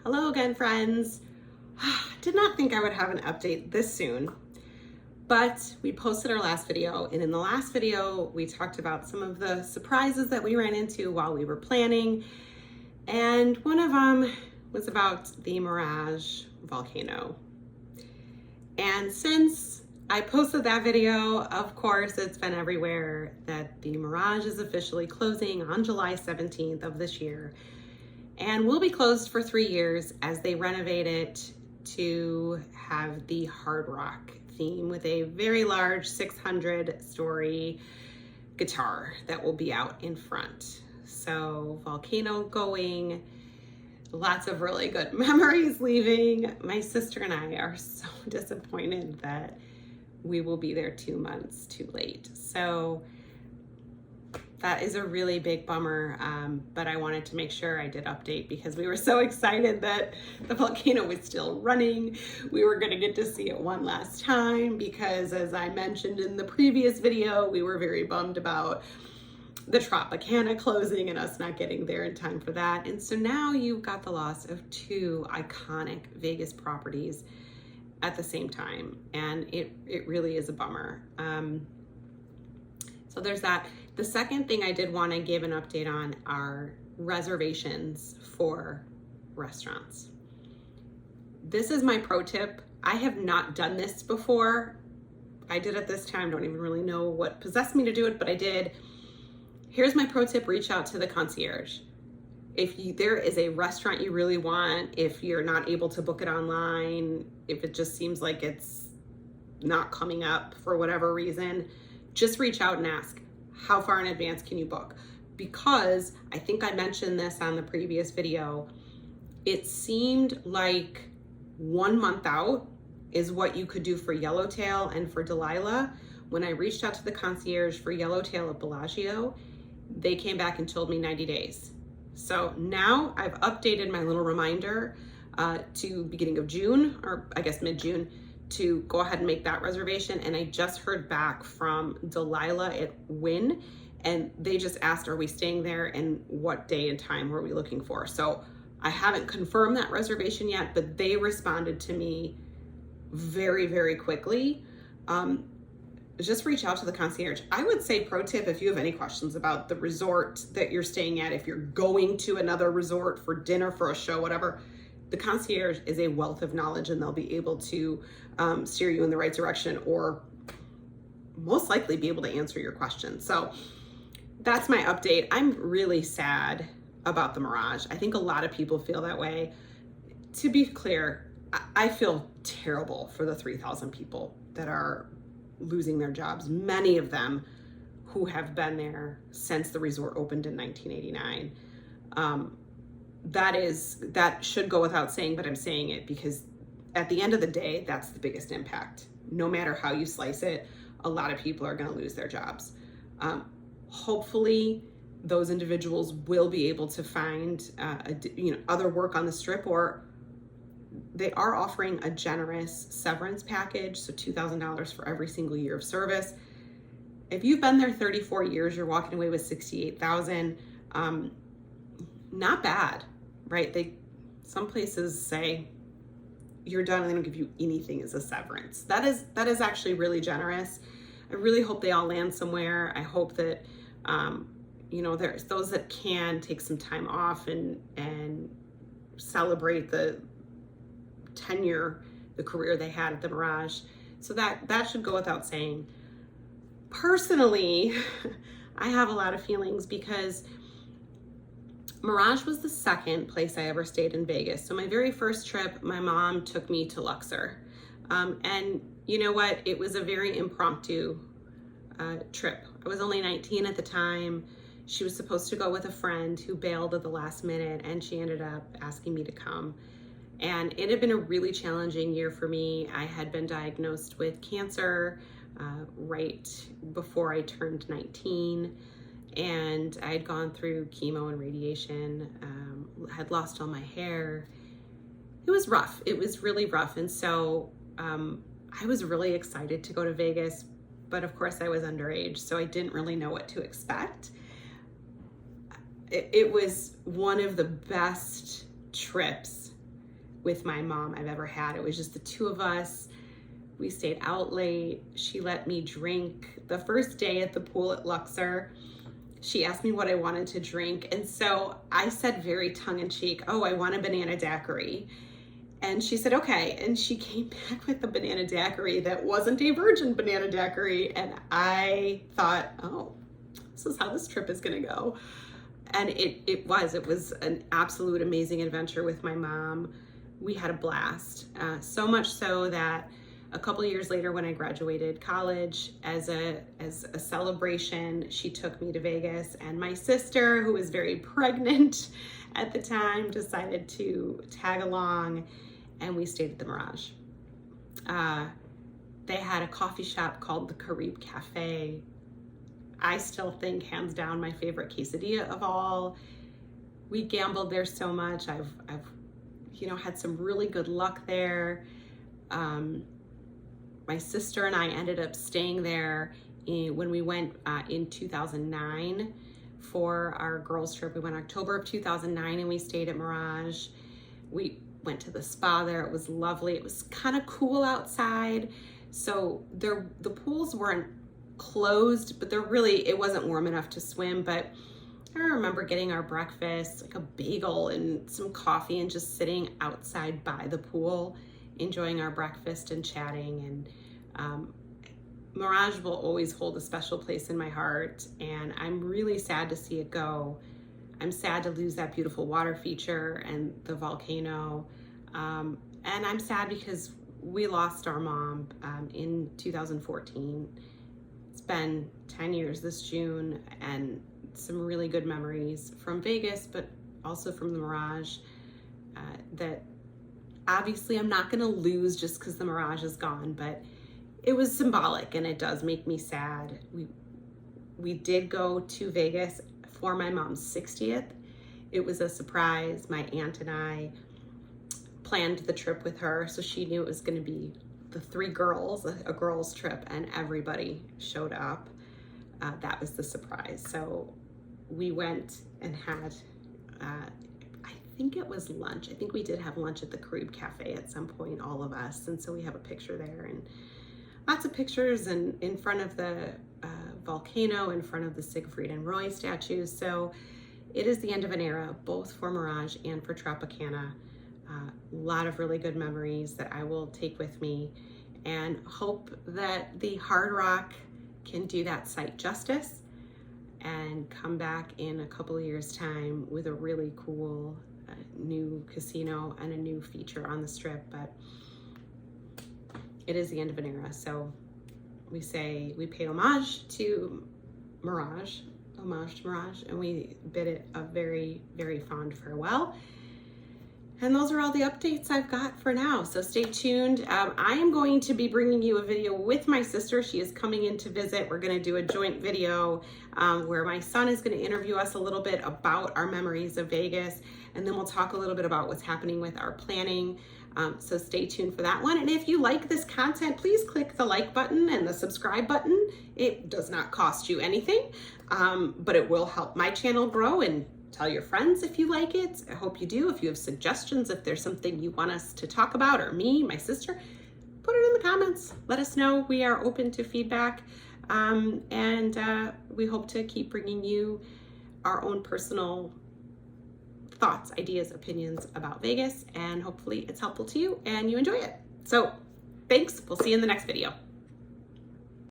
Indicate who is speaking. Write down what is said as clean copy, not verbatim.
Speaker 1: Hello again, friends. Did not think I would have an update this soon, but we posted our last video, and in the last video, we talked about some of the surprises that we ran into while we were planning, and one of them was about the Mirage volcano. And since I posted that video, of course, it's been everywhere that the Mirage is officially closing on July 17th of this year, and will be closed for 3 years as they renovate it to have the Hard Rock theme with a very large 600-story guitar that will be out in front. So volcano going, lots of really good memories leaving. My sister and I are so disappointed that we will be there 2 months too late. So that is a really big bummer, but I wanted to make sure I did update because we were so excited that the volcano was still running. We were gonna get to see it one last time because, as I mentioned in the previous video, we were very bummed about the Tropicana closing and us not getting there in time for that. And so now you've got the loss of 2 iconic Vegas properties at the same time, and it really is a bummer. So there's that. The second thing I did want to give an update on are reservations for restaurants. This is my pro tip. I have not done this before. I did it this time. Don't even really know what possessed me to do it, but I did. Here's my pro tip: reach out to the concierge. If there is a restaurant you really want, if you're not able to book it online, if it just seems like it's not coming up for whatever reason, just reach out and ask, how far in advance can you book? Because I think I mentioned this on the previous video, it seemed like 1 month out is what you could do for Yellowtail and for Delilah. When I reached out to the concierge for Yellowtail at Bellagio, they came back and told me 90 days. So now I've updated my little reminder to beginning of June, or I guess mid-June, to go ahead and make that reservation. And I just heard back from Delilah at Wynn, and they just asked, are we staying there and what day and time were we looking for? So I haven't confirmed that reservation yet, but they responded to me very, very quickly. Just reach out to the concierge. I would say, pro tip, if you have any questions about the resort that you're staying at, if you're going to another resort for dinner, for a show, whatever, the concierge is a wealth of knowledge, and they'll be able to steer you in the right direction, or most likely be able to answer your questions. So that's my update. I'm really sad about the Mirage. I think a lot of people feel that way. To be clear, I feel terrible for the 3,000 people that are losing their jobs, many of them who have been there since the resort opened in 1989. That should go without saying, but I'm saying it because at the end of the day, that's the biggest impact. No matter how you slice it, a lot of people are going to lose their jobs. Hopefully those individuals will be able to find other work on the Strip, or they are offering a generous severance package, so $2,000 for every single year of service. If you've been there 34 years, you're walking away with $68,000. Not bad, right? Some places say you're done and they don't give you anything as a severance. That is actually really generous. I really hope they all land somewhere. I hope that there's those that can take some time off and celebrate the tenure, the career they had at the Mirage. So that should go without saying. Personally, I have a lot of feelings because Mirage was the second place I ever stayed in Vegas. So my very first trip, my mom took me to Luxor. And you know what? It was a very impromptu trip. I was only 19 at the time. She was supposed to go with a friend who bailed at the last minute, and she ended up asking me to come. And it had been a really challenging year for me. I had been diagnosed with cancer right before I turned 19. And I had gone through chemo and radiation, had lost all my hair. It was rough. It was really rough. And so I was really excited to go to Vegas, but of course I was underage, so I didn't really know what to expect. It was one of the best trips with my mom I've ever had. It was just the two of us. We stayed out late. She let me drink. The first day at the pool at Luxor, she asked me what I wanted to drink. And so I said very tongue-in-cheek, oh, I want a banana daiquiri. And she said, okay. And she came back with a banana daiquiri that wasn't a virgin banana daiquiri. And I thought, oh, this is how this trip is gonna go. And it was an absolute amazing adventure with my mom. We had a blast. So much so that a couple of years later, when I graduated college, as a celebration, she took me to Vegas, and my sister, who was very pregnant at the time, decided to tag along, and we stayed at the Mirage. They had a coffee shop called the Carib Cafe. I still think, hands down, my favorite quesadilla of all. We gambled there so much. I've had some really good luck there. My sister and I ended up staying there when we went in 2009 for our girls trip. We went October of 2009 and we stayed at Mirage. We went to the spa there. It was lovely. It was kind of cool outside. So the pools weren't closed, but it wasn't warm enough to swim. But I remember getting our breakfast, like a bagel and some coffee, and just sitting outside by the pool, enjoying our breakfast and chatting. And Mirage will always hold a special place in my heart, and I'm really sad to see it go. I'm sad to lose that beautiful water feature and the volcano. And I'm sad because we lost our mom in 2014. It's been 10 years this June, and some really good memories from Vegas, but also from the Mirage that obviously I'm not gonna lose just because the Mirage is gone, but it was symbolic, and it does make me sad. We did go to Vegas for my mom's 60th. It was a surprise. My aunt and I planned the trip with her, so she knew it was gonna be the three girls, a girls trip, and everybody showed up. That was the surprise. So we went and had, I think it was lunch. I think we did have lunch at the Carib Cafe at some point, all of us. And so we have a picture there, and lots of pictures in front of the volcano, in front of the Siegfried and Roy statues. So it is the end of an era, both for Mirage and for Tropicana. A lot of really good memories that I will take with me, and hope that the Hard Rock can do that site justice and come back in a couple of years' time with a really cool new casino and a new feature on the strip. But it is the end of an era, so we pay homage to Mirage, and we bid it a very, very fond farewell. And those are all the updates I've got for now, so stay tuned. I am going to be bringing you a video with my sister. She is coming in to visit. We're gonna do a joint video where my son is gonna interview us a little bit about our memories of Vegas, and then we'll talk a little bit about what's happening with our planning. So stay tuned for that one. And if you like this content, please click the like button and the subscribe button. It does not cost you anything, but it will help my channel grow. And tell your friends if you like it. I hope you do. If you have suggestions, if there's something you want us to talk about, or me, my sister, put it in the comments. Let us know. We are open to feedback. And we hope to keep bringing you our own personal thoughts, ideas, opinions about Vegas, and hopefully it's helpful to you and you enjoy it. So thanks. We'll see you in the next video.